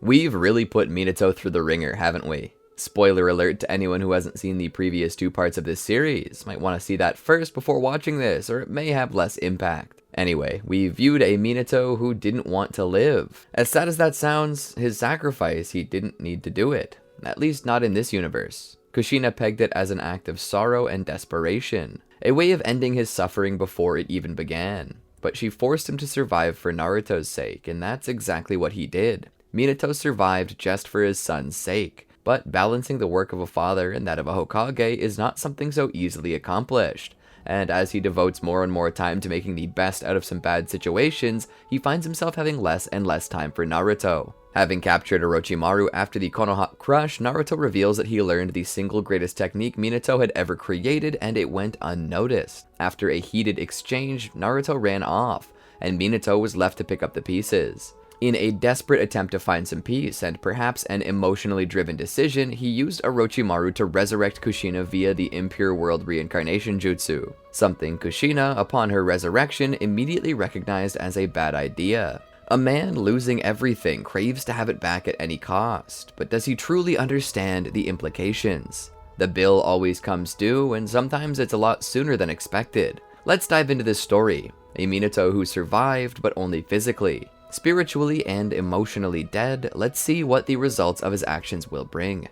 We've really put Minato through the ringer, haven't we? Spoiler alert to anyone who hasn't seen the previous 2 parts of this series. Might want to see that first before watching this, or it may have less impact. Anyway, we viewed a Minato who didn't want to live. As sad as that sounds, his sacrifice, he didn't need to do it. At least not in this universe. Kushina pegged it as an act of sorrow and desperation, a way of ending his suffering before it even began. But she forced him to survive for Naruto's sake, and that's exactly what he did. Minato survived just for his son's sake, but balancing the work of a father and that of a Hokage is not something so easily accomplished. And as he devotes more and more time to making the best out of some bad situations, he finds himself having less and less time for Naruto. Having captured Orochimaru after the Konoha Crush, Naruto reveals that he learned the single greatest technique Minato had ever created, and it went unnoticed. After a heated exchange, Naruto ran off, and Minato was left to pick up the pieces. In a desperate attempt to find some peace, and perhaps an emotionally driven decision, he used Orochimaru to resurrect Kushina via the Impure World Reincarnation Jutsu, something Kushina, upon her resurrection, immediately recognized as a bad idea. A man losing everything craves to have it back at any cost, but does he truly understand the implications? The bill always comes due, and sometimes it's a lot sooner than expected. Let's dive into this story. A Minato who survived, but only physically. Spiritually and emotionally dead, let's see what the results of his actions will bring.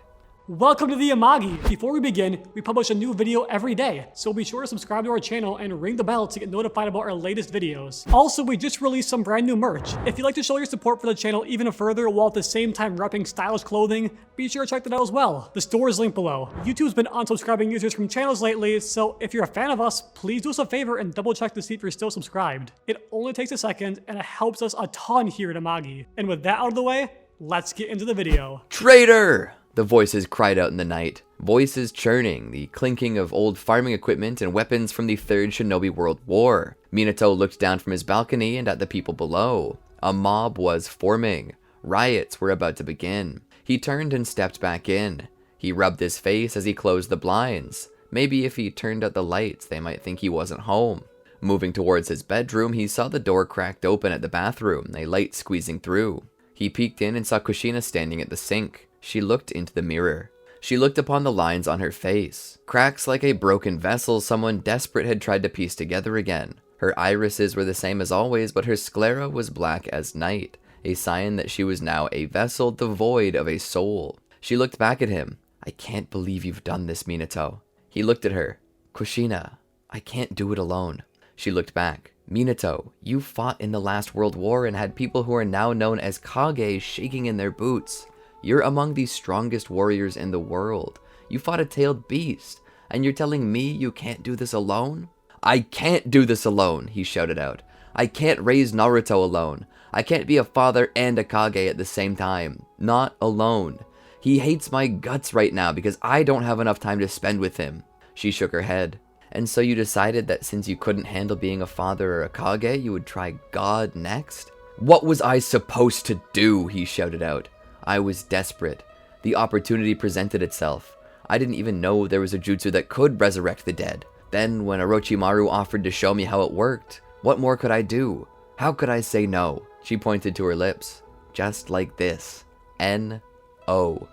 Welcome to the Amagi! Before we begin, we publish a new video every day, so be sure to subscribe to our channel and ring the bell to get notified about our latest videos. Also, we just released some brand new merch. If you'd like to show your support for the channel even further while at the same time repping stylish clothing, be sure to check that out as well. The store is linked below. YouTube's been unsubscribing users from channels lately, so if you're a fan of us, please do us a favor and double check to see if you're still subscribed. It only takes a second, and it helps us a ton here at Amagi. And with that out of the way, let's get into the video. Traitor! The voices cried out in the night, voices churning, the clinking of old farming equipment and weapons from the Third Shinobi World War. Minato looked down from his balcony and at the people below. A mob was forming. Riots were about to begin. He turned and stepped back in. He rubbed his face as he closed the blinds. Maybe if he turned out the lights, they might think he wasn't home. Moving towards his bedroom, he saw the door cracked open at the bathroom, a light squeezing through. He peeked in and saw Kushina standing at the sink. She looked into the mirror. She looked upon the lines on her face. Cracks like a broken vessel someone desperate had tried to piece together again. Her irises were the same as always, but her sclera was black as night, a sign that she was now a vessel devoid of a soul. She looked back at him. I can't believe you've done this, Minato. He looked at her. Kushina, I can't do it alone. She looked back. Minato, you fought in the last World War and had people who are now known as Kage shaking in their boots. You're among the strongest warriors in the world. You fought a tailed beast, and you're telling me you can't do this alone? I can't do this alone, he shouted out. I can't raise Naruto alone. I can't be a father and a Kage at the same time. Not alone. He hates my guts right now because I don't have enough time to spend with him. She shook her head. And so you decided that since you couldn't handle being a father or a Kage, you would try God next? What was I supposed to do? He shouted out. I was desperate. The opportunity presented itself. I didn't even know there was a jutsu that could resurrect the dead. Then, when Orochimaru offered to show me how it worked, what more could I do? How could I say no? She pointed to her lips. Just like this. N-O.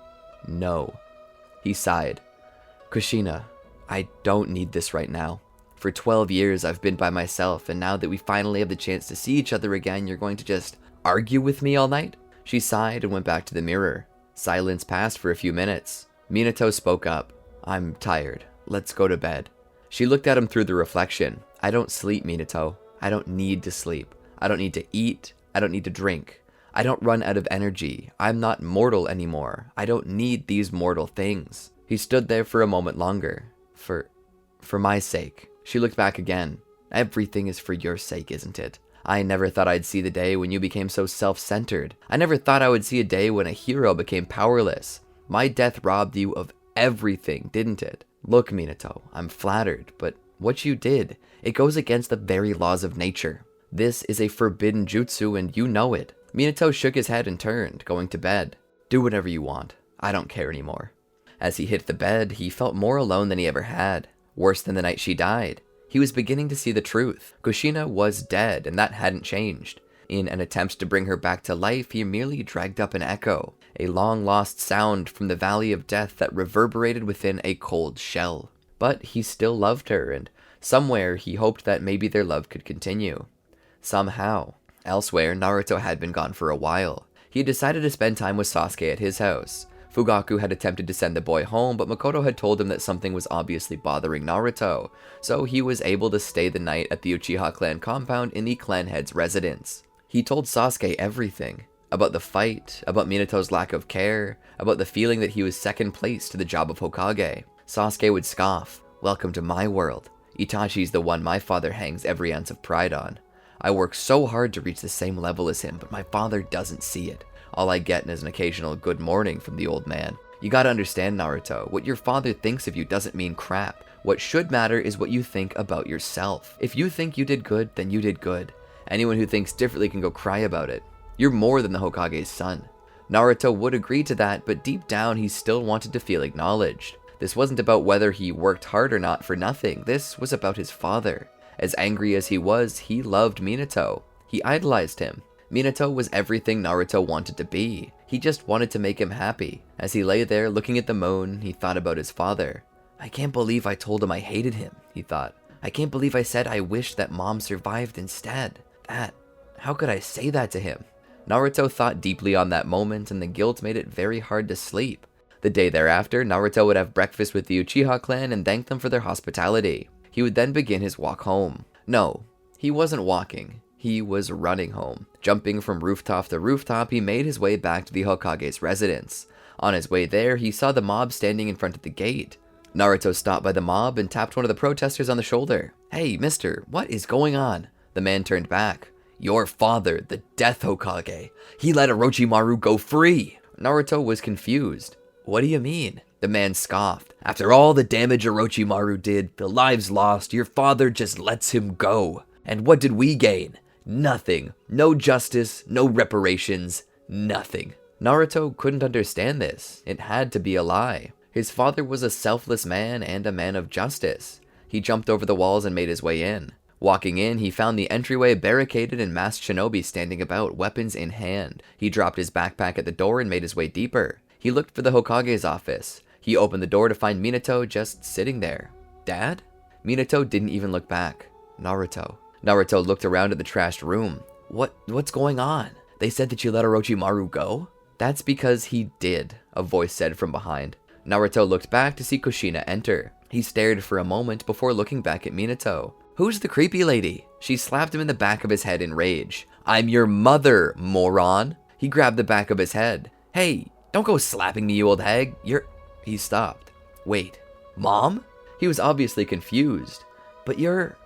No. He sighed. Kushina, I don't need this right now. For 12 years I've been by myself, and now that we finally have the chance to see each other again, you're going to just argue with me all night? She sighed and went back to the mirror. Silence passed for a few minutes. Minato spoke up. I'm tired. Let's go to bed. She looked at him through the reflection. I don't sleep, Minato. I don't need to sleep. I don't need to eat. I don't need to drink. I don't run out of energy. I'm not mortal anymore. I don't need these mortal things. He stood there for a moment longer. For my sake. She looked back again. Everything is for your sake, isn't it? I never thought I'd see the day when you became so self-centered. I never thought I would see a day when a hero became powerless. My death robbed you of everything, didn't it? Look, Minato, I'm flattered, but what you did, it goes against the very laws of nature. This is a forbidden jutsu and you know it. Minato shook his head and turned, going to bed. Do whatever you want. I don't care anymore. As he hit the bed, he felt more alone than he ever had. Worse than the night she died. He was beginning to see the truth. Kushina was dead, and that hadn't changed. In an attempt to bring her back to life, he merely dragged up an echo, a long-lost sound from the valley of death that reverberated within a cold shell. But he still loved her, and somewhere he hoped that maybe their love could continue. Somehow. Elsewhere, Naruto had been gone for a while. He had decided to spend time with Sasuke at his house. Fugaku had attempted to send the boy home, but Makoto had told him that something was obviously bothering Naruto, so he was able to stay the night at the Uchiha clan compound in the clan head's residence. He told Sasuke everything. About the fight, about Minato's lack of care, about the feeling that he was second place to the job of Hokage. Sasuke would scoff, "Welcome to my world. Itachi's the one my father hangs every ounce of pride on. I work so hard to reach the same level as him, but my father doesn't see it. All I get is an occasional good morning from the old man. You gotta understand, Naruto, what your father thinks of you doesn't mean crap. What should matter is what you think about yourself. If you think you did good, then you did good. Anyone who thinks differently can go cry about it. You're more than the Hokage's son." Naruto would agree to that, but deep down he still wanted to feel acknowledged. This wasn't about whether he worked hard or not for nothing. This was about his father. As angry as he was, he loved Minato. He idolized him. Minato was everything Naruto wanted to be. He just wanted to make him happy. As he lay there looking at the moon, he thought about his father. "I can't believe I told him I hated him," he thought. "I can't believe I said I wished that mom survived instead. How could I say that to him?" Naruto thought deeply on that moment, and the guilt made it very hard to sleep. The day thereafter, Naruto would have breakfast with the Uchiha clan and thank them for their hospitality. He would then begin his walk home. No, he wasn't walking. He was running home. Jumping from rooftop to rooftop, he made his way back to the Hokage's residence. On his way there, he saw the mob standing in front of the gate. Naruto stopped by the mob and tapped one of the protesters on the shoulder. "Hey, mister, what is going on?" The man turned back. "Your father, the Death Hokage. He let Orochimaru go free." Naruto was confused. "What do you mean?" The man scoffed. "After all the damage Orochimaru did, the lives lost, your father just lets him go. And what did we gain? Nothing. No justice, no reparations, nothing." Naruto couldn't understand this. It had to be a lie. His father was a selfless man and a man of justice. He jumped over the walls and made his way in. Walking in, he found the entryway barricaded and masked shinobi standing about, weapons in hand. He dropped his backpack at the door and made his way deeper. He looked for the Hokage's office. He opened the door to find Minato just sitting there. "Dad?" Minato didn't even look back. "Naruto." Naruto looked around at the trashed room. What's going on? They said that you let Orochimaru go?" "That's because he did," a voice said from behind. Naruto looked back to see Kushina enter. He stared for a moment before looking back at Minato. "Who's the creepy lady?" She slapped him in the back of his head in rage. "I'm your mother, moron." He grabbed the back of his head. "Hey, don't go slapping me, you old hag. He stopped. "Wait, Mom?" He was obviously confused. "But you're...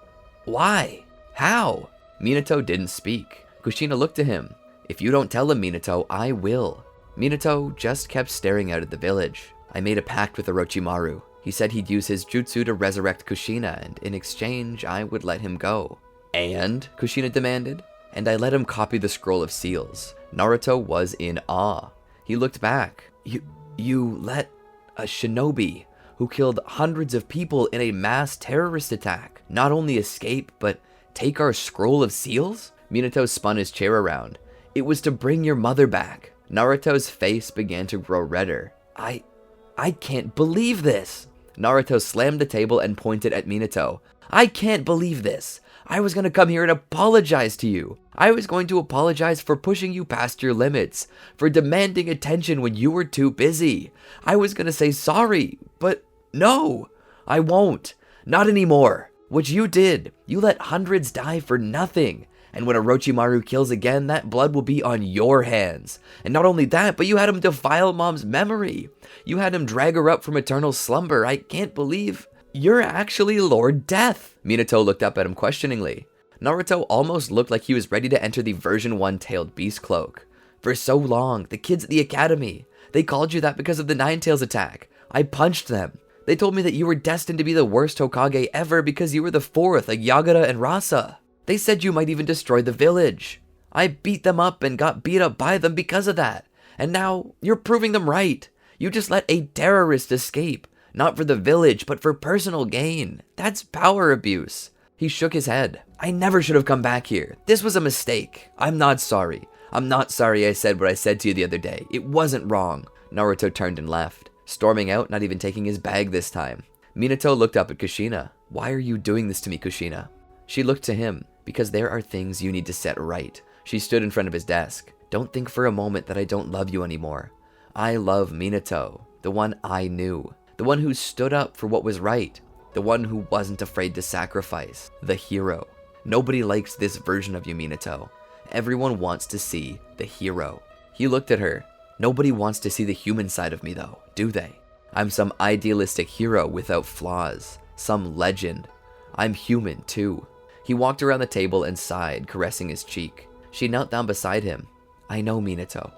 Why? How?" Minato didn't speak. Kushina looked at him. "If you don't tell him, Minato, I will." Minato just kept staring out at the village. "I made a pact with Orochimaru. He said he'd use his jutsu to resurrect Kushina, and in exchange, I would let him go." "And?" Kushina demanded. "And I let him copy the scroll of seals." Naruto was in awe. He looked back. You let a shinobi who killed hundreds of people in a mass terrorist attack not only escape, but take our scroll of seals?" Minato spun his chair around. "It was to bring your mother back." Naruto's face began to grow redder. I can't believe this." Naruto slammed the table and pointed at Minato. "I can't believe this. I was going to come here and apologize to you. I was going to apologize for pushing you past your limits, for demanding attention when you were too busy. I was going to say sorry, but no, I won't. Not anymore. What you did, you let hundreds die for nothing. And when Orochimaru kills again, that blood will be on your hands. And not only that, but you had him defile Mom's memory. You had him drag her up from eternal slumber. I can't believe you're actually Lord Death." Minato looked up at him questioningly. Naruto almost looked like he was ready to enter the version 1 tailed beast cloak. "For so long, the kids at the academy, they called you that because of the Nine Tails attack. I punched them. They told me that you were destined to be the worst Hokage ever because you were the fourth, like Yagura and Rasa. They said you might even destroy the village. I beat them up and got beat up by them because of that. And now, you're proving them right. You just let a terrorist escape. Not for the village, but for personal gain. That's power abuse." He shook his head. I never should have come back here. This was a mistake. I'm not sorry. I'm not sorry I said what I said to you the other day. It wasn't wrong. Naruto turned and left, storming out, not even taking his bag this time. Minato looked up at Kushina. Why are you doing this to me, Kushina? She looked to him. Because there are things you need to set right. She stood in front of his desk. Don't think for a moment that I don't love you anymore. I love Minato, the one I knew. The one who stood up for what was right. The one who wasn't afraid to sacrifice. The hero. Nobody likes this version of you, Minato. Everyone wants to see the hero. He looked at her. Nobody wants to see the human side of me though, do they? I'm some idealistic hero without flaws. Some legend. I'm human too. He walked around the table and sighed, caressing his cheek. She knelt down beside him. I know, Minato.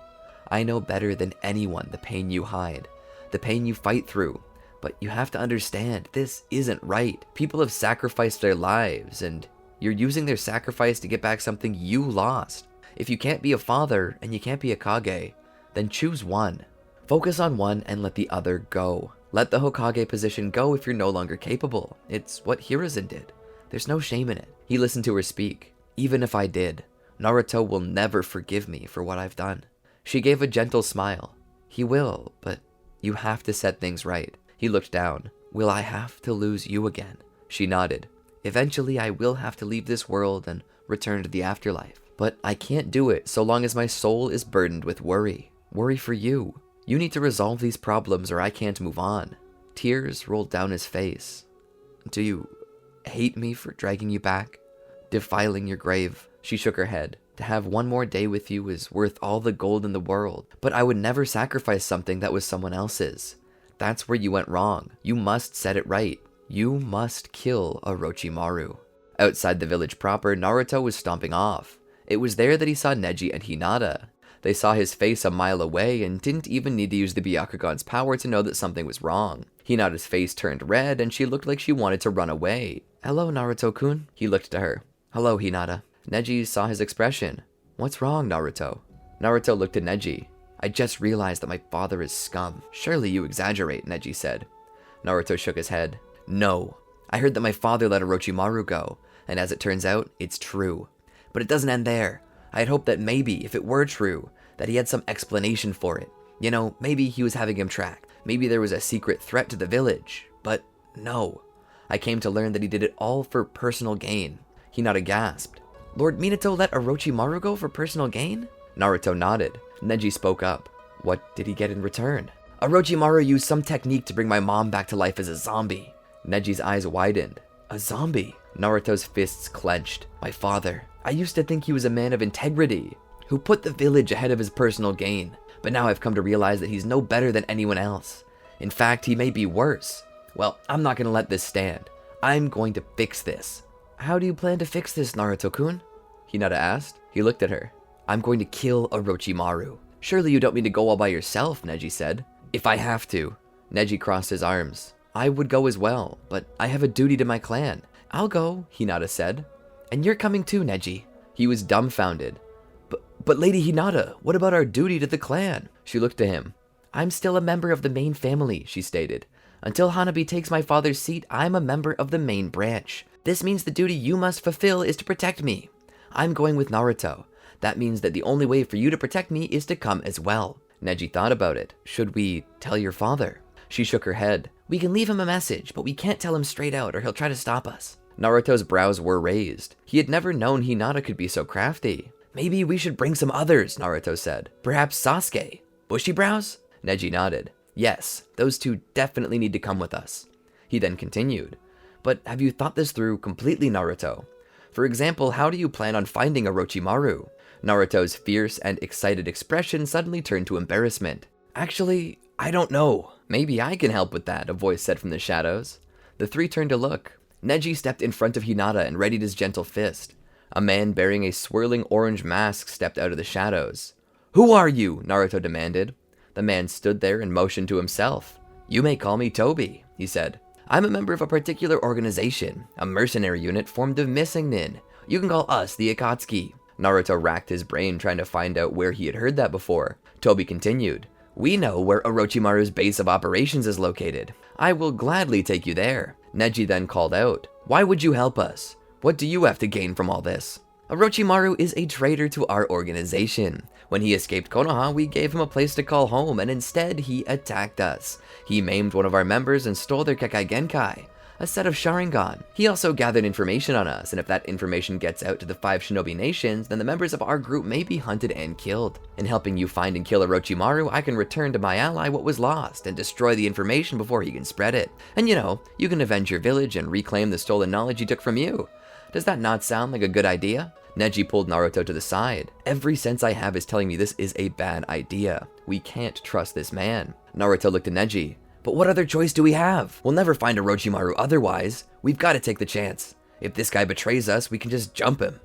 I know better than anyone the pain you hide. The pain you fight through. But you have to understand, this isn't right. People have sacrificed their lives, and you're using their sacrifice to get back something you lost. If you can't be a father, and you can't be a Kage, then choose one. Focus on one and let the other go. Let the Hokage position go if you're no longer capable. It's what Hiruzen did. There's no shame in it. He listened to her speak. Even if I did, Naruto will never forgive me for what I've done. She gave a gentle smile. He will, but you have to set things right. He looked down. Will I have to lose you again? She nodded. Eventually I will have to leave this world and return to the afterlife. But I can't do it so long as my soul is burdened with worry. Worry for you. You need to resolve these problems or I can't move on. Tears rolled down his face. Do you hate me for dragging you back? Defiling your grave? She shook her head. To have one more day with you is worth all the gold in the world. But I would never sacrifice something that was someone else's. That's where you went wrong. You must set it right. You must kill Orochimaru. Outside the village proper, Naruto was stomping off. It was there that he saw Neji and Hinata. They saw his face a mile away and didn't even need to use the Byakugan's power to know that something was wrong. Hinata's face turned red and she looked like she wanted to run away. Hello, Naruto-kun. He looked to her. Hello, Hinata. Neji saw his expression. What's wrong, Naruto? Naruto looked at Neji. I just realized that my father is scum. Surely you exaggerate, Neji said. Naruto shook his head. No. I heard that my father let Orochimaru go, and as it turns out, it's true. But it doesn't end there. I had hoped that maybe, if it were true, that he had some explanation for it. You know, maybe he was having him tracked. Maybe there was a secret threat to the village. But no. I came to learn that he did it all for personal gain. Hinata gasped. Lord Minato let Orochimaru go for personal gain? Naruto nodded. Neji spoke up. What did he get in return? Orochimaru used some technique to bring my mom back to life as a zombie. Neji's eyes widened. A zombie? Naruto's fists clenched. My father. I used to think he was a man of integrity, who put the village ahead of his personal gain. But now I've come to realize that he's no better than anyone else. In fact, he may be worse. Well, I'm not going to let this stand. I'm going to fix this. How do you plan to fix this, Naruto-kun? Hinata asked. He looked at her. I'm going to kill Orochimaru. Surely you don't mean to go all by yourself, Neji said. If I have to. Neji crossed his arms. I would go as well, but I have a duty to my clan. I'll go, Hinata said. And you're coming too, Neji. He was dumbfounded. But Lady Hinata, what about our duty to the clan? She looked to him. I'm still a member of the main family, she stated. Until Hanabi takes my father's seat, I'm a member of the main branch. This means the duty you must fulfill is to protect me. I'm going with Naruto. That means that the only way for you to protect me is to come as well. Neji thought about it. Should we tell your father? She shook her head. We can leave him a message, but we can't tell him straight out or he'll try to stop us. Naruto's brows were raised. He had never known Hinata could be so crafty. Maybe we should bring some others, Naruto said. Perhaps Sasuke. Bushy brows? Neji nodded. Yes, those two definitely need to come with us. He then continued. But have you thought this through completely, Naruto? For example, how do you plan on finding Orochimaru? Naruto's fierce and excited expression suddenly turned to embarrassment. Actually, I don't know. Maybe I can help with that, a voice said from the shadows. The three turned to look. Neji stepped in front of Hinata and readied his gentle fist. A man bearing a swirling orange mask stepped out of the shadows. Who are you? Naruto demanded. The man stood there and motioned to himself. You may call me Toby, he said. I'm a member of a particular organization, a mercenary unit formed of missing nin. You can call us the Akatsuki. Naruto racked his brain trying to find out where he had heard that before. Toby continued. We know where Orochimaru's base of operations is located. I will gladly take you there. Neji then called out. Why would you help us? What do you have to gain from all this? Orochimaru is a traitor to our organization. When he escaped Konoha, we gave him a place to call home, and instead he attacked us. He maimed one of our members and stole their Kekai Genkai, a set of Sharingan. He also gathered information on us, and if that information gets out to the 5 shinobi nations, then the members of our group may be hunted and killed. In helping you find and kill Orochimaru, I can return to my ally what was lost, and destroy the information before he can spread it. And you can avenge your village and reclaim the stolen knowledge he took from you. Does that not sound like a good idea? Neji pulled Naruto to the side. Every sense I have is telling me this is a bad idea. We can't trust this man. Naruto looked at Neji. But what other choice do we have? We'll never find Orochimaru otherwise. We've got to take the chance. If this guy betrays us, we can just jump him.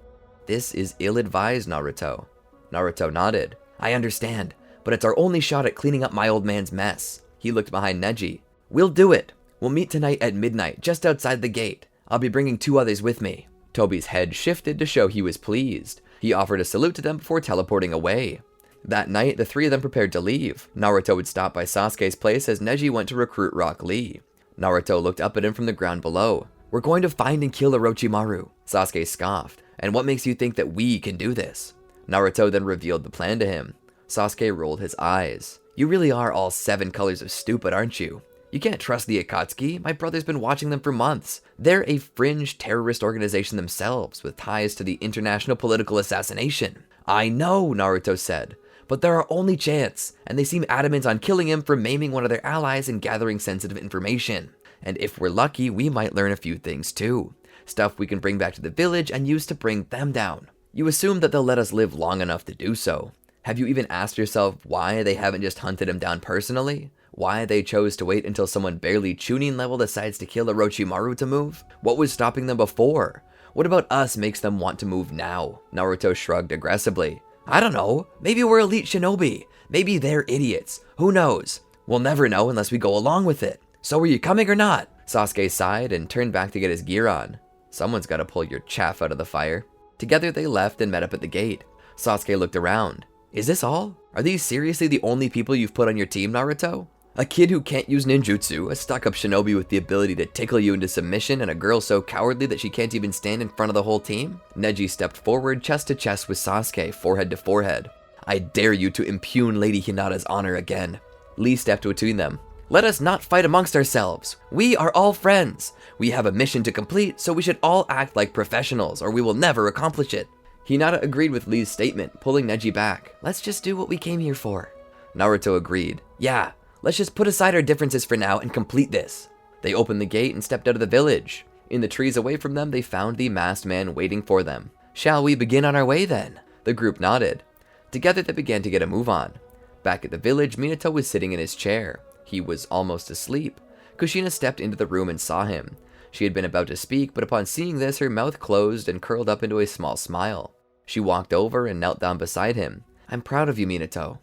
This is ill-advised, Naruto. Naruto nodded. I understand, but it's our only shot at cleaning up my old man's mess. He looked behind Neji. We'll do it. We'll meet tonight at midnight, just outside the gate. I'll be bringing 2 others with me. Tobi's head shifted to show he was pleased. He offered a salute to them before teleporting away. That night, the 3 of them prepared to leave. Naruto would stop by Sasuke's place as Neji went to recruit Rock Lee. Naruto looked up at him from the ground below. We're going to find and kill Orochimaru. Sasuke scoffed. And what makes you think that we can do this? Naruto then revealed the plan to him. Sasuke rolled his eyes. You really are all 7 colors of stupid, aren't you? You can't trust the Akatsuki. My brother's been watching them for months. They're a fringe terrorist organization themselves, with ties to the international political assassination. I know, Naruto said, but they're our only chance, and they seem adamant on killing him for maiming one of their allies and gathering sensitive information. And if we're lucky, we might learn a few things too. Stuff we can bring back to the village and use to bring them down. You assume that they'll let us live long enough to do so. Have you even asked yourself why they haven't just hunted him down personally? Why they chose to wait until someone barely Chunin level decides to kill Orochimaru to move? What was stopping them before? What about us makes them want to move now? Naruto shrugged aggressively. I don't know. Maybe we're elite shinobi. Maybe they're idiots. Who knows? We'll never know unless we go along with it. So are you coming or not? Sasuke sighed and turned back to get his gear on. Someone's got to pull your chaff out of the fire. Together they left and met up at the gate. Sasuke looked around. Is this all? Are these seriously the only people you've put on your team, Naruto? A kid who can't use ninjutsu, a stuck-up shinobi with the ability to tickle you into submission, and a girl so cowardly that she can't even stand in front of the whole team? Neji stepped forward, chest to chest with Sasuke, forehead to forehead. I dare you to impugn Lady Hinata's honor again. Lee stepped between them. Let us not fight amongst ourselves. We are all friends. We have a mission to complete, so we should all act like professionals, or we will never accomplish it. Hinata agreed with Lee's statement, pulling Neji back. Let's just do what we came here for. Naruto agreed. Yeah. Let's just put aside our differences for now and complete this. They opened the gate and stepped out of the village. In the trees away from them, they found the masked man waiting for them. Shall we begin on our way then? The group nodded. Together they began to get a move on. Back at the village, Minato was sitting in his chair. He was almost asleep. Kushina stepped into the room and saw him. She had been about to speak, but upon seeing this, her mouth closed and curled up into a small smile. She walked over and knelt down beside him. I'm proud of you, Minato.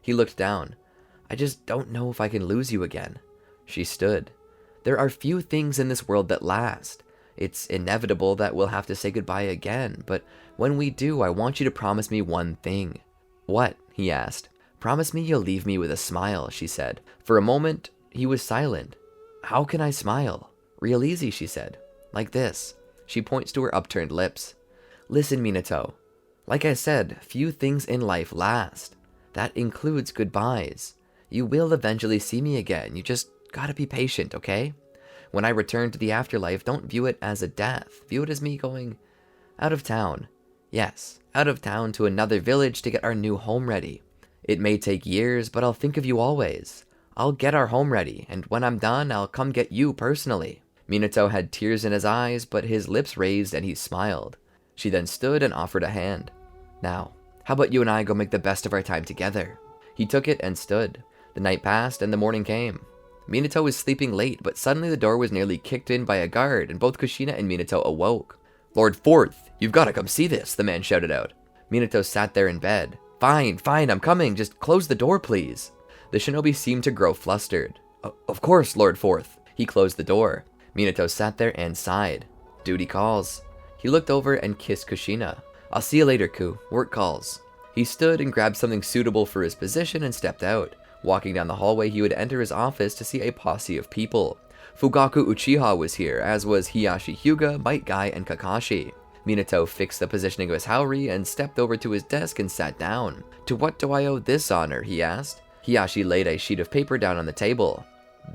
He looked down. I just don't know if I can lose you again. She stood. There are few things in this world that last. It's inevitable that we'll have to say goodbye again, but when we do, I want you to promise me one thing. What? He asked. Promise me you'll leave me with a smile, she said. For a moment, he was silent. How can I smile? Real easy, she said. Like this. She points to her upturned lips. Listen, Minato. Like I said, few things in life last. That includes goodbyes. You will eventually see me again. You just gotta be patient, okay? When I return to the afterlife, don't view it as a death. View it as me going out of town. Yes, out of town to another village to get our new home ready. It may take years, but I'll think of you always. I'll get our home ready, and when I'm done, I'll come get you personally. Minato had tears in his eyes, but his lips raised and he smiled. She then stood and offered a hand. Now, how about you and I go make the best of our time together? He took it and stood. The night passed and the morning came. Minato was sleeping late, but suddenly the door was nearly kicked in by a guard, and both Kushina and Minato awoke. Lord Forth, you've got to come see this, the man shouted out. Minato sat there in bed. Fine, I'm coming, just close the door, please. The shinobi seemed to grow flustered. Of course, Lord Forth. He closed the door. Minato sat there and sighed. Duty calls. He looked over and kissed Kushina. I'll see you later, Ku. Work calls. He stood and grabbed something suitable for his position and stepped out. Walking down the hallway, he would enter his office to see a posse of people. Fugaku Uchiha was here, as was Hiyashi Hyuga, Might Guy, and Kakashi. Minato fixed the positioning of his haori and stepped over to his desk and sat down. "To what do I owe this honor?" he asked. Hiyashi laid a sheet of paper down on the table.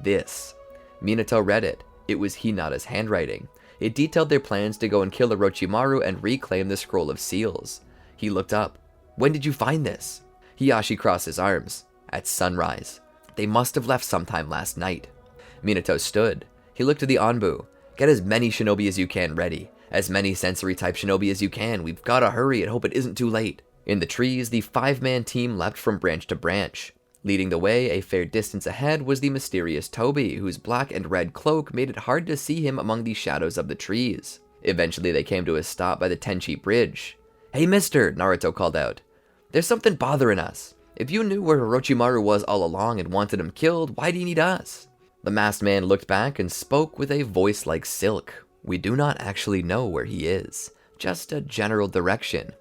"This." Minato read it. It was Hinata's handwriting. It detailed their plans to go and kill Orochimaru and reclaim the Scroll of Seals. He looked up. "When did you find this?" Hiyashi crossed his arms. "At sunrise. They must have left sometime last night." Minato stood. He looked at the Anbu. "Get as many shinobi as you can ready. As many sensory-type shinobi as you can. We've gotta hurry and hope it isn't too late." In the trees, the 5-man team leapt from branch to branch. Leading the way a fair distance ahead was the mysterious Toby, whose black and red cloak made it hard to see him among the shadows of the trees. Eventually they came to a stop by the Tenchi Bridge. "Hey mister," Naruto called out. "There's something bothering us. If you knew where Orochimaru was all along and wanted him killed, why do you need us?" The masked man looked back and spoke with a voice like silk. "We do not actually know where he is. Just a general direction.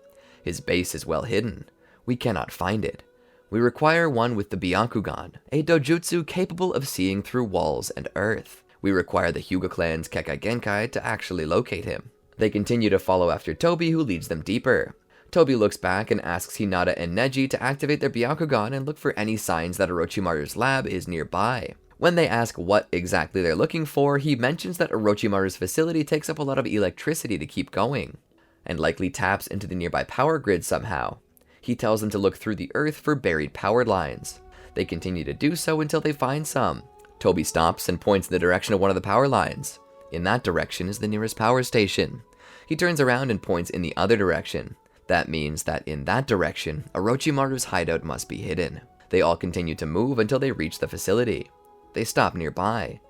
His base is well hidden. We cannot find it. We require one with the Byakugan, a dojutsu capable of seeing through walls and earth. We require the Hyuga clan's Kekkei Genkai to actually locate him." They continue to follow after Toby, who leads them deeper. Toby looks back and asks Hinata and Neji to activate their Byakugan and look for any signs that Orochimaru's lab is nearby. When they ask what exactly they're looking for, he mentions that Orochimaru's facility takes up a lot of electricity to keep going, and likely taps into the nearby power grid somehow. He tells them to look through the earth for buried power lines. They continue to do so until they find some. Toby stops and points in the direction of one of the power lines. In that direction is the nearest power station. He turns around and points in the other direction. That means that in that direction, Orochimaru's hideout must be hidden. They all continue to move until they reach the facility. They stop nearby.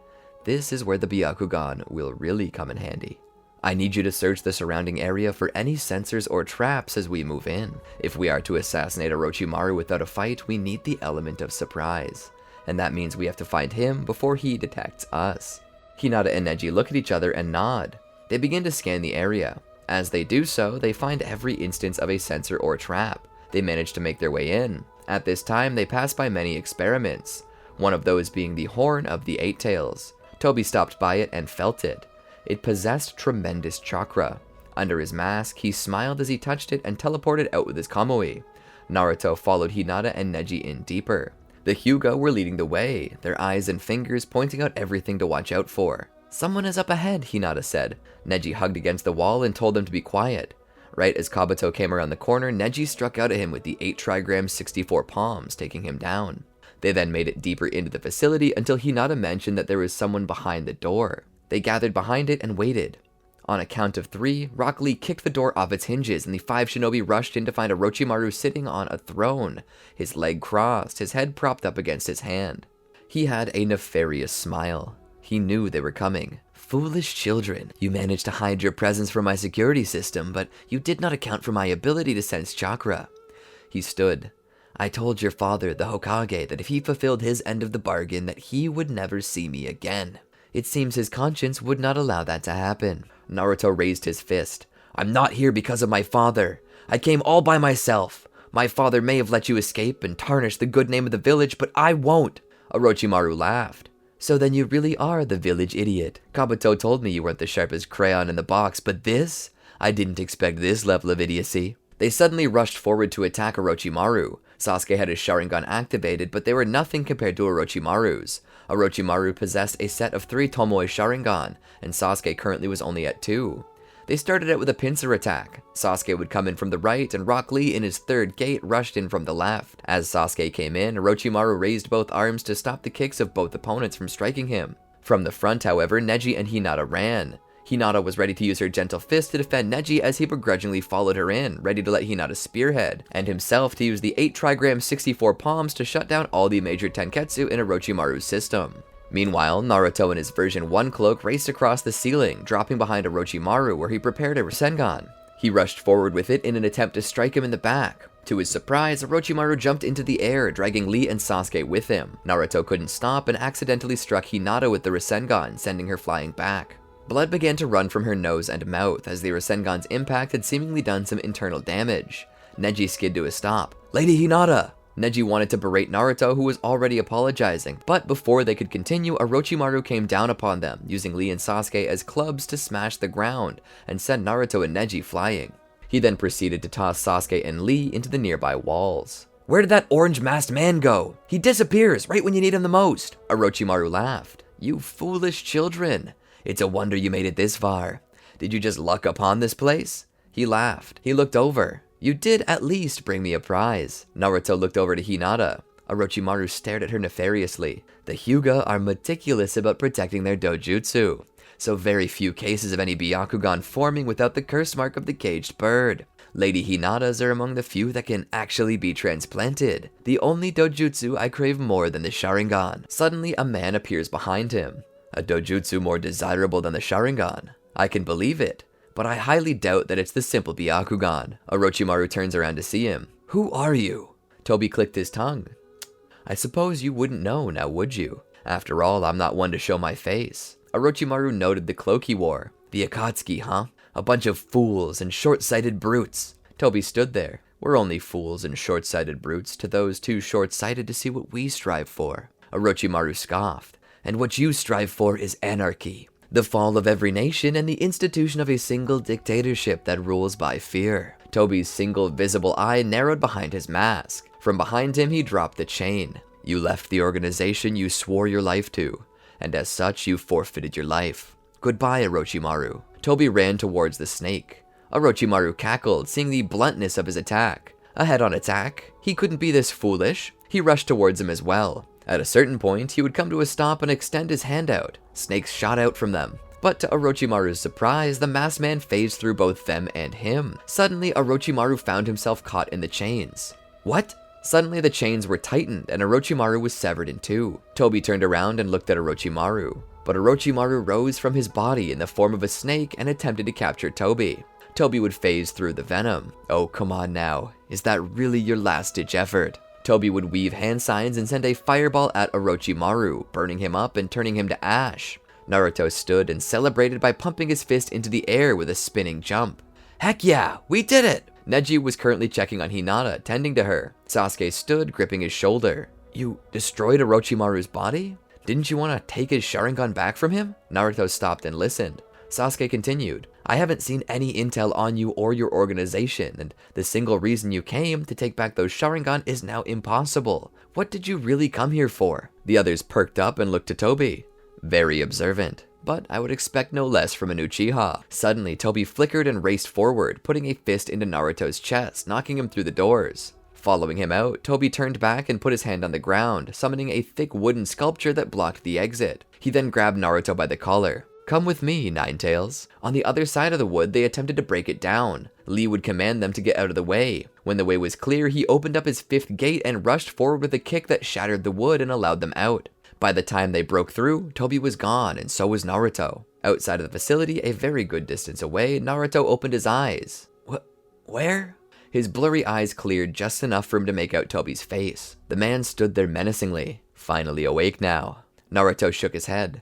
This is where the Byakugan will really come in handy. "I need you to search the surrounding area for any sensors or traps as we move in. If we are to assassinate Orochimaru without a fight, we need the element of surprise. And that means we have to find him before he detects us." Hinata and Neji look at each other and nod. They begin to scan the area. As they do so, they find every instance of a sensor or trap. They manage to make their way in. At this time, they pass by many experiments, one of those being the Horn of the Eight Tails. Toby stopped by it and felt it. It possessed tremendous chakra. Under his mask, he smiled as he touched it and teleported out with his Kamui. Naruto followed Hinata and Neji in deeper. The Hyuga were leading the way, their eyes and fingers pointing out everything to watch out for. "Someone is up ahead," Hinata said. Neji hugged against the wall and told them to be quiet. Right as Kabuto came around the corner, Neji struck out at him with the 8 trigram 64 palms, taking him down. They then made it deeper into the facility until Hinata mentioned that there was someone behind the door. They gathered behind it and waited. On a count of 3, Rock Lee kicked the door off its hinges and the 5 shinobi rushed in to find Orochimaru sitting on a throne, his leg crossed, his head propped up against his hand. He had a nefarious smile. He knew they were coming. "Foolish children, you managed to hide your presence from my security system, but you did not account for my ability to sense chakra." He stood. "I told your father, the Hokage, that if he fulfilled his end of the bargain, that he would never see me again. It seems his conscience would not allow that to happen." Naruto raised his fist. "I'm not here because of my father. I came all by myself. My father may have let you escape and tarnish the good name of the village, but I won't." Orochimaru laughed. "So then you really are the village idiot. Kabuto told me you weren't the sharpest crayon in the box, but this? I didn't expect this level of idiocy." They suddenly rushed forward to attack Orochimaru. Sasuke had his Sharingan activated, but they were nothing compared to Orochimaru's. Orochimaru possessed a set of 3 Tomoe Sharingan, and Sasuke currently was only at 2. They started out with a pincer attack. Sasuke would come in from the right, and Rock Lee in his 3rd gate rushed in from the left. As Sasuke came in, Orochimaru raised both arms to stop the kicks of both opponents from striking him. From the front, however, Neji and Hinata ran. Hinata was ready to use her gentle fist to defend Neji as he begrudgingly followed her in, ready to let Hinata spearhead, and himself to use the 8 trigram 64 palms to shut down all the major tenketsu in Orochimaru's system. Meanwhile, Naruto in his version 1 cloak raced across the ceiling, dropping behind Orochimaru where he prepared a Rasengan. He rushed forward with it in an attempt to strike him in the back. To his surprise, Orochimaru jumped into the air, dragging Lee and Sasuke with him. Naruto couldn't stop and accidentally struck Hinata with the Rasengan, sending her flying back. Blood began to run from her nose and mouth as the Rasengan's impact had seemingly done some internal damage. Neji skid to a stop. "Lady Hinata!" Neji wanted to berate Naruto, who was already apologizing, but before they could continue, Orochimaru came down upon them, using Lee and Sasuke as clubs to smash the ground and send Naruto and Neji flying. He then proceeded to toss Sasuke and Lee into the nearby walls. "Where did that orange-masked man go? He disappears right when you need him the most." Orochimaru laughed. "You foolish children. It's a wonder you made it this far. Did you just luck upon this place?" He laughed. He looked over. "You did at least bring me a prize." Naruto looked over to Hinata. Orochimaru stared at her nefariously. The Hyuga are meticulous about protecting their dojutsu, so very few cases of any Byakugan forming without the curse mark of the caged bird. Lady Hinatas are among the few that can actually be transplanted. The only dojutsu I crave more than the Sharingan. Suddenly a man appears behind him. A dojutsu more desirable than the Sharingan. I can believe it, but I highly doubt that it's the simple Byakugan. Orochimaru turns around to see him. "Who are you?" Toby clicked his tongue. "I suppose you wouldn't know, now would you? After all, I'm not one to show my face." Orochimaru noted the cloak he wore. "The Akatsuki, huh? A bunch of fools and short-sighted brutes." Toby stood there. "We're only fools and short-sighted brutes to those too short-sighted to see what we strive for." Orochimaru scoffed. "And what you strive for is anarchy. The fall of every nation and the institution of a single dictatorship that rules by fear." Toby's single visible eye narrowed behind his mask. From behind him, he dropped the chain. "You left the organization you swore your life to, and as such, you forfeited your life. Goodbye, Orochimaru." Toby ran towards the snake. Orochimaru cackled, seeing the bluntness of his attack. A head-on attack? He couldn't be this foolish. He rushed towards him as well. At a certain point, he would come to a stop and extend his hand out. Snakes shot out from them. But to Orochimaru's surprise, the masked man phased through both them and him. Suddenly, Orochimaru found himself caught in the chains. What? Suddenly, the chains were tightened, and Orochimaru was severed in two. Toby turned around and looked at Orochimaru. But Orochimaru rose from his body in the form of a snake and attempted to capture Toby. Toby would phase through the venom. "Oh, come on now. Is that really your last-ditch effort?" Toby would weave hand signs and send a fireball at Orochimaru, burning him up and turning him to ash. Naruto stood and celebrated by pumping his fist into the air with a spinning jump. "Heck yeah, we did it!" Neji was currently checking on Hinata, tending to her. Sasuke stood, gripping his shoulder. "You destroyed Orochimaru's body? Didn't you want to take his Sharingan back from him?" Naruto stopped and listened. Sasuke continued. "I haven't seen any intel on you or your organization, and the single reason you came, to take back those Sharingan, is now impossible. What did you really come here for?" The others perked up and looked to Toby. Very observant, but I would expect no less from an Uchiha. Suddenly, Toby flickered and raced forward, putting a fist into Naruto's chest, knocking him through the doors. Following him out, Toby turned back and put his hand on the ground, summoning a thick wooden sculpture that blocked the exit. He then grabbed Naruto by the collar. "Come with me, Ninetales." On the other side of the wood, they attempted to break it down. Lee would command them to get out of the way. When the way was clear, he opened up his fifth gate and rushed forward with a kick that shattered the wood and allowed them out. By the time they broke through, Toby was gone, and so was Naruto. Outside of the facility, a very good distance away, Naruto opened his eyes. Where? His blurry eyes cleared just enough for him to make out Toby's face. The man stood there menacingly, finally awake now. Naruto shook his head.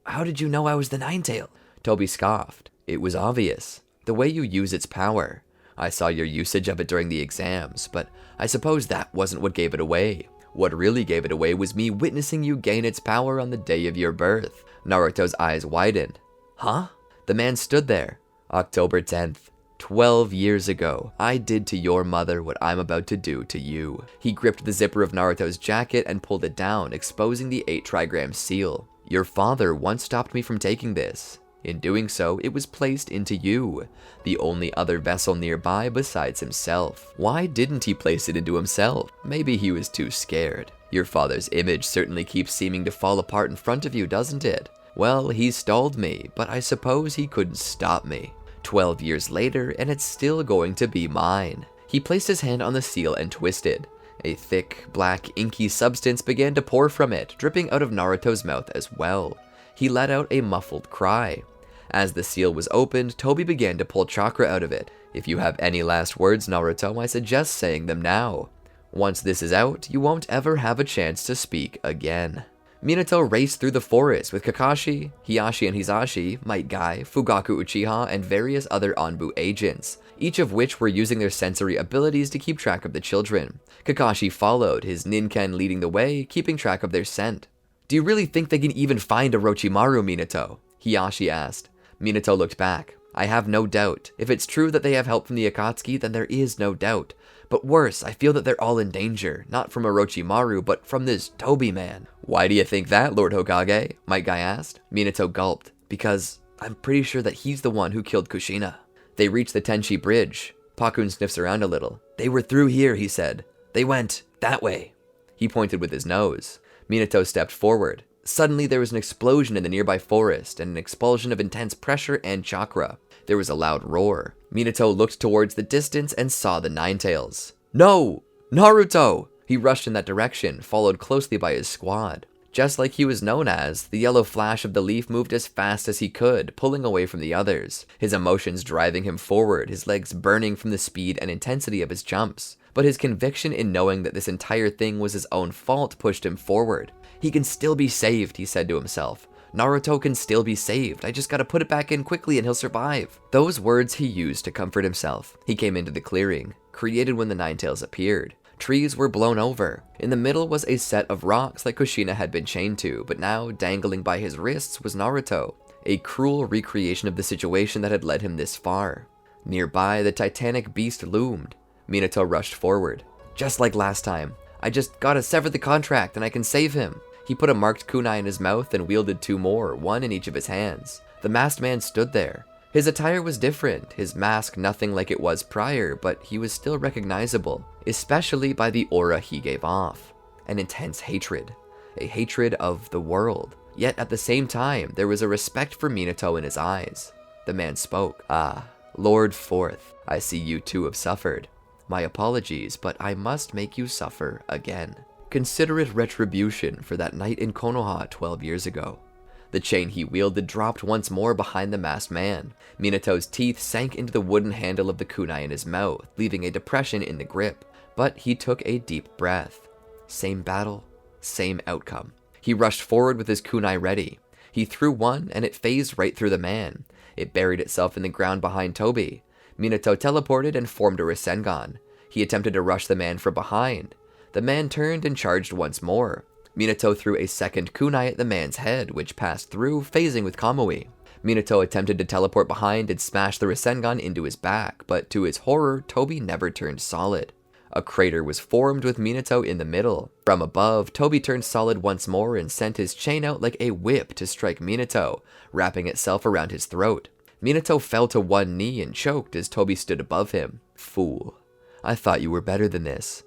How did you know I was the Ninetale?" Toby scoffed. "It was obvious. The way you use its power. I saw your usage of it during the exams, but I suppose that wasn't what gave it away. What really gave it away was me witnessing you gain its power on the day of your birth." Naruto's eyes widened. "Huh?" The man stood there. "October 10th. 12 years ago, I did to your mother what I'm about to do to you." He gripped the zipper of Naruto's jacket and pulled it down, exposing the 8 trigram seal. "Your father once stopped me from taking this. In doing so, it was placed into you, the only other vessel nearby besides himself. Why didn't he place it into himself? Maybe he was too scared. Your father's image certainly keeps seeming to fall apart in front of you, doesn't it? Well, he stalled me, but I suppose he couldn't stop me. 12 years later, and it's still going to be mine." He placed his hand on the seal and twisted. A thick, black, inky substance began to pour from it, dripping out of Naruto's mouth as well. He let out a muffled cry. As the seal was opened, Toby began to pull chakra out of it. "If you have any last words, Naruto, I suggest saying them now. Once this is out, you won't ever have a chance to speak again." Minato raced through the forest with Kakashi, Hiashi and Hisashi, Might Guy, Fugaku Uchiha, and various other Anbu agents. each of which were using their sensory abilities to keep track of the children. Kakashi followed, his Ninken leading the way, keeping track of their scent. "Do you really think they can even find Orochimaru, Minato?" Hiyashi asked. Minato looked back. "I have no doubt. If it's true that they have help from the Akatsuki, then there is no doubt. But worse, I feel that they're all in danger, not from Orochimaru, but from this Toby man." "Why do you think that, Lord Hokage?" Might Guy asked. Minato gulped. "Because I'm pretty sure that he's the one who killed Kushina." They reached the Tenchi Bridge. Pakun sniffs around a little. "They were through here," he said. "They went that way." He pointed with his nose. Minato stepped forward. Suddenly there was an explosion in the nearby forest, and an expulsion of intense pressure and chakra. There was a loud roar. Minato looked towards the distance and saw the Ninetales. "No! Naruto!" He rushed in that direction, followed closely by his squad. Just like he was known as, the yellow flash of the leaf moved as fast as he could, pulling away from the others, his emotions driving him forward, his legs burning from the speed and intensity of his jumps. But his conviction in knowing that this entire thing was his own fault pushed him forward. "He can still be saved," he said to himself. "Naruto can still be saved. I just gotta put it back in quickly and he'll survive." Those words he used to comfort himself. He came into the clearing, created when the Ninetales appeared. Trees were blown over. In the middle was a set of rocks that Kushina had been chained to, but now dangling by his wrists was Naruto, a cruel recreation of the situation that had led him this far. Nearby, the titanic beast loomed. Minato rushed forward. "Just like last time. I just gotta sever the contract and I can save him." He put a marked kunai in his mouth and wielded two more, one in each of his hands. The masked man stood there. His attire was different, his mask nothing like it was prior, but he was still recognizable, especially by the aura he gave off. An intense hatred. A hatred of the world. Yet at the same time, there was a respect for Minato in his eyes. The man spoke. "Ah, Lord Fourth, I see you too have suffered. My apologies, but I must make you suffer again. Consider it retribution for that night in Konoha 12 years ago." The chain he wielded dropped once more behind the masked man. Minato's teeth sank into the wooden handle of the kunai in his mouth, leaving a depression in the grip. But he took a deep breath. Same battle, same outcome. He rushed forward with his kunai ready. He threw one, and it phased right through the man. It buried itself in the ground behind Toby. Minato teleported and formed a Rasengan. He attempted to rush the man from behind. The man turned and charged once more. Minato threw a second kunai at the man's head, which passed through, phasing with Kamui. Minato attempted to teleport behind and smash the Rasengan into his back, but to his horror, Toby never turned solid. A crater was formed with Minato in the middle. From above, Toby turned solid once more and sent his chain out like a whip to strike Minato, wrapping itself around his throat. Minato fell to one knee and choked as Toby stood above him. "Fool, I thought you were better than this."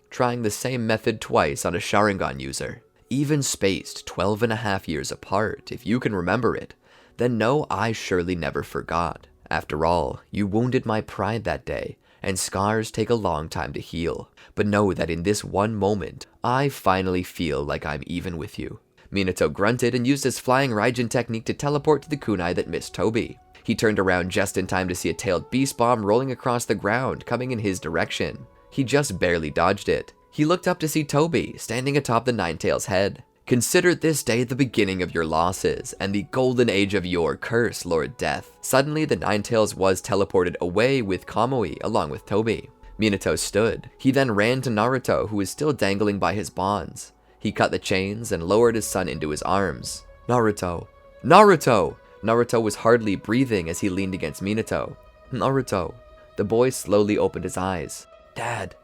Trying the same method twice on a Sharingan user. Even spaced 12.5 years apart, if you can remember it, then know I surely never forgot. After all, you wounded my pride that day, and scars take a long time to heal. But know that in this one moment, I finally feel like I'm even with you. Minato grunted and used his flying Raijin technique to teleport to the kunai that missed Toby. He turned around just in time to see a tailed beast bomb rolling across the ground, coming in his direction. He just barely dodged it. He looked up to see Toby, standing atop the Ninetales' head. "Consider this day the beginning of your losses, and the golden age of your curse, Lord Death." Suddenly, the Ninetales was teleported away with Kamui, along with Toby. Minato stood. He then ran to Naruto, who was still dangling by his bonds. He cut the chains and lowered his son into his arms. "Naruto! Naruto!" Naruto was hardly breathing as he leaned against Minato. "Naruto." The boy slowly opened his eyes. "Dad."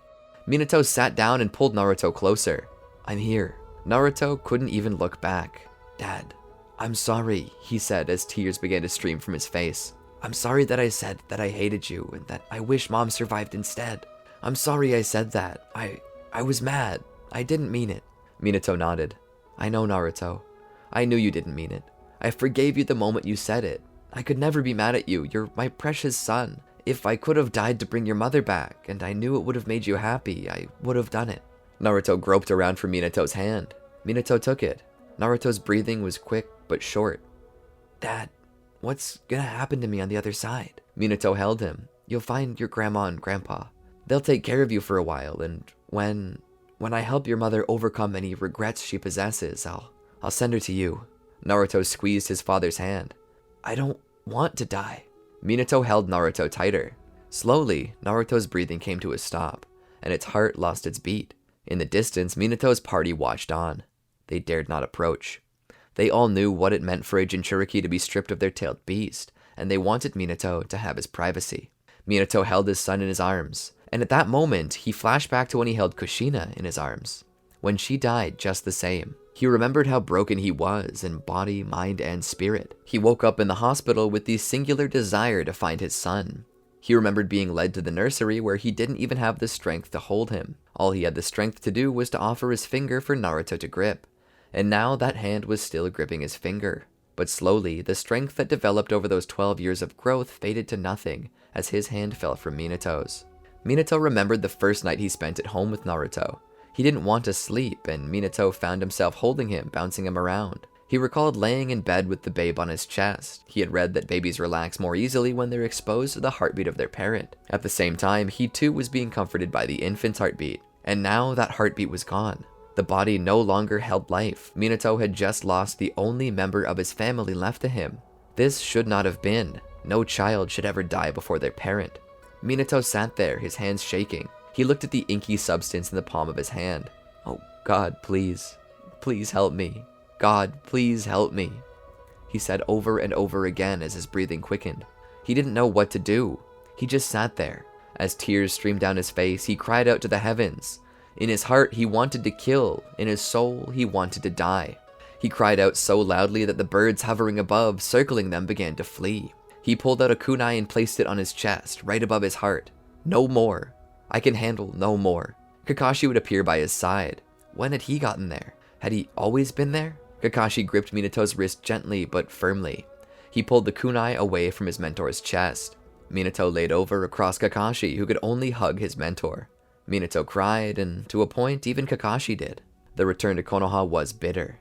Minato sat down and pulled Naruto closer. "I'm here." Naruto couldn't even look back. "Dad, I'm sorry," he said as tears began to stream from his face. "I'm sorry that I said that I hated you and that I wish Mom survived instead. I'm sorry I said that. I was mad. I didn't mean it." Minato nodded. "I know, Naruto. I knew you didn't mean it. I forgave you the moment you said it. I could never be mad at you. You're my precious son. If I could have died to bring your mother back, and I knew it would have made you happy, I would have done it." Naruto groped around for Minato's hand. Minato took it. Naruto's breathing was quick but short. "Dad, what's gonna happen to me on the other side?" Minato held him. "You'll find your grandma and grandpa. They'll take care of you for a while, and when I help your mother overcome any regrets she possesses, I'll send her to you." Naruto squeezed his father's hand. "I don't want to die." Minato held Naruto tighter. Slowly, Naruto's breathing came to a stop, and its heart lost its beat. In the distance, Minato's party watched on. They dared not approach. They all knew what it meant for a Jinchuriki to be stripped of their tailed beast, and they wanted Minato to have his privacy. Minato held his son in his arms, and at that moment, he flashed back to when he held Kushina in his arms. When she died just the same. He remembered how broken he was in body, mind, and spirit. He woke up in the hospital with the singular desire to find his son. He remembered being led to the nursery where he didn't even have the strength to hold him. All he had the strength to do was to offer his finger for Naruto to grip. And now that hand was still gripping his finger. But slowly, the strength that developed over those 12 years of growth faded to nothing as his hand fell from Minato's. Minato remembered the first night he spent at home with Naruto. He didn't want to sleep, and Minato found himself holding him, bouncing him around. He recalled laying in bed with the babe on his chest. He had read that babies relax more easily when they're exposed to the heartbeat of their parent. At the same time, he too was being comforted by the infant's heartbeat. And now that heartbeat was gone. The body no longer held life. Minato had just lost the only member of his family left to him. This should not have been. No child should ever die before their parent. Minato sat there, his hands shaking. He looked at the inky substance in the palm of his hand. Oh, God, please. Please help me. God, please help me. He said over and over again as his breathing quickened. He didn't know what to do. He just sat there. As tears streamed down his face, he cried out to the heavens. In his heart, he wanted to kill. In his soul, he wanted to die. He cried out so loudly that the birds hovering above, circling them, began to flee. He pulled out a kunai and placed it on his chest, right above his heart. No more. I can handle no more. Kakashi would appear by his side. When had he gotten there? Had he always been there? Kakashi gripped Minato's wrist gently but firmly. He pulled the kunai away from his mentor's chest. Minato laid over across Kakashi, who could only hug his mentor. Minato cried, and to a point, even Kakashi did. The return to Konoha was bitter.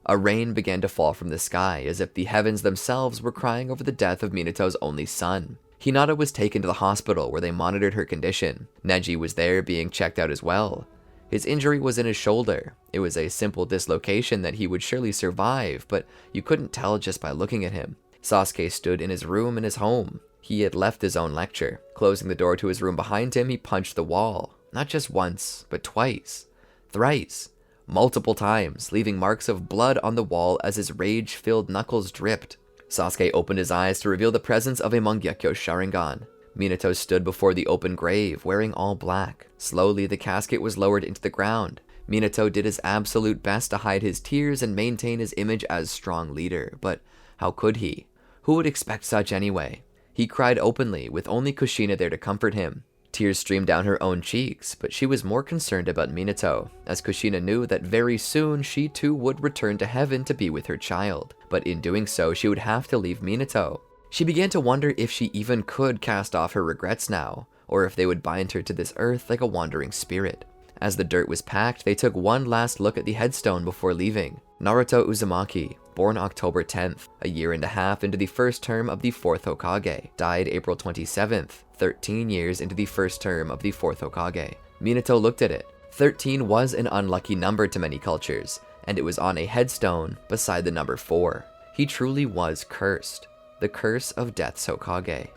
A rain began to fall from the sky, as if the heavens themselves were crying over the death of Minato's only son. Hinata was taken to the hospital where they monitored her condition. Neji was there being checked out as well. His injury was in his shoulder. It was a simple dislocation that he would surely survive, but you couldn't tell just by looking at him. Sasuke stood in his room in his home. He had left his own lecture. Closing the door to his room behind him, he punched the wall. Not just once, but twice. Thrice. Multiple times, leaving marks of blood on the wall as his rage-filled knuckles dripped. Sasuke opened his eyes to reveal the presence of a Mangekyou Sharingan. Minato stood before the open grave, wearing all black. Slowly, the casket was lowered into the ground. Minato did his absolute best to hide his tears and maintain his image as strong leader, but how could he? Who would expect such anyway? He cried openly, with only Kushina there to comfort him. Tears streamed down her own cheeks, but she was more concerned about Minato, as Kushina knew that very soon she too would return to heaven to be with her child. But in doing so, she would have to leave Minato. She began to wonder if she even could cast off her regrets now, or if they would bind her to this earth like a wandering spirit. As the dirt was packed, they took one last look at the headstone before leaving. Naruto Uzumaki, born October 10th, a year and a half into the first term of the 4th Hokage, died April 27th, 13 years into the first term of the 4th Hokage. Minato looked at it. 13 was an unlucky number to many cultures, and it was on a headstone beside the number 4. He truly was cursed. The curse of Death's Hokage.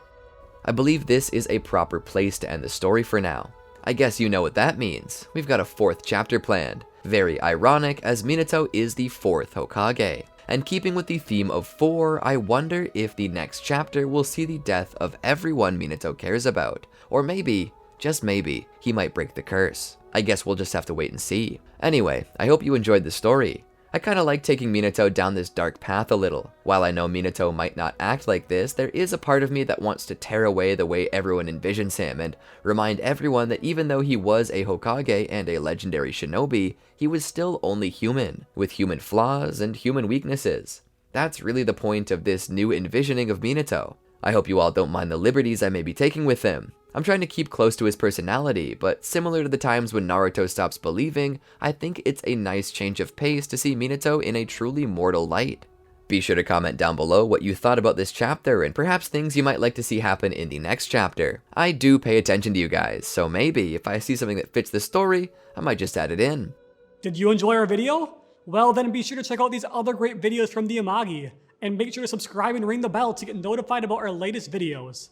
I believe this is a proper place to end the story for now. I guess you know what that means. We've got a 4th chapter planned. Very ironic, as Minato is the 4th Hokage. And keeping with the theme of 4, I wonder if the next chapter will see the death of everyone Minato cares about. Or maybe, just maybe, he might break the curse. I guess we'll just have to wait and see. Anyway, I hope you enjoyed the story. I kinda like taking Minato down this dark path a little. While I know Minato might not act like this, there is a part of me that wants to tear away the way everyone envisions him and remind everyone that even though he was a Hokage and a legendary shinobi, he was still only human, with human flaws and human weaknesses. That's really the point of this new envisioning of Minato. I hope you all don't mind the liberties I may be taking with him. I'm trying to keep close to his personality, but similar to the times when Naruto stops believing, I think it's a nice change of pace to see Minato in a truly mortal light. Be sure to comment down below what you thought about this chapter and perhaps things you might like to see happen in the next chapter. I do pay attention to you guys, so maybe if I see something that fits the story, I might just add it in. Did you enjoy our video? Well, then be sure to check out these other great videos from the Amagi, and make sure to subscribe and ring the bell to get notified about our latest videos.